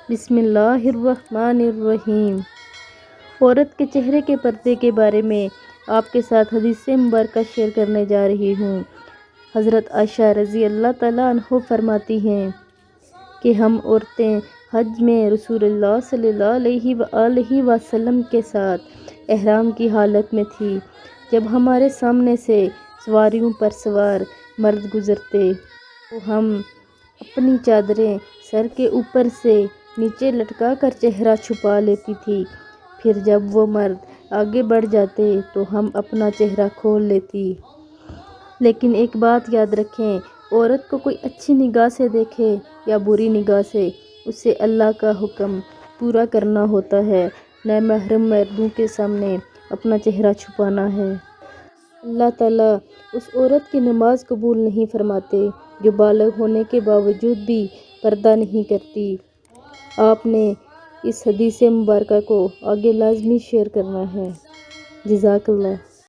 بسم اللہ الرحمن الرحیم۔ عورت کے چہرے کے پردے کے بارے میں آپ کے ساتھ حدیث مبارکہ شیئر کرنے جا رہی ہوں۔ حضرت عائشہ رضی اللہ تعالیٰ عنہ فرماتی ہیں کہ ہم عورتیں حج میں رسول اللہ صلی اللہ علیہ وآلہ وسلم کے ساتھ احرام کی حالت میں تھی۔ جب ہمارے سامنے سے سواریوں پر سوار مرد گزرتے تو ہم اپنی چادریں سر کے اوپر سے نیچے لٹکا کر چہرہ چھپا لیتی تھی، پھر جب وہ مرد آگے بڑھ جاتے تو ہم اپنا چہرہ کھول لیتی۔ لیکن ایک بات یاد رکھیں، عورت کو کوئی اچھی نگاہ سے دیکھے یا بری نگاہ سے، اسے اللہ کا حکم پورا کرنا ہوتا ہے، نہ محرم مردوں کے سامنے اپنا چہرہ چھپانا ہے۔ اللہ تعالیٰ اس عورت کی نماز قبول نہیں فرماتے جو بالغ ہونے کے باوجود بھی پردہ نہیں کرتی۔ آپ نے اس حدیث مبارکہ کو آگے لازمی شیئر کرنا ہے۔ جزاک اللہ۔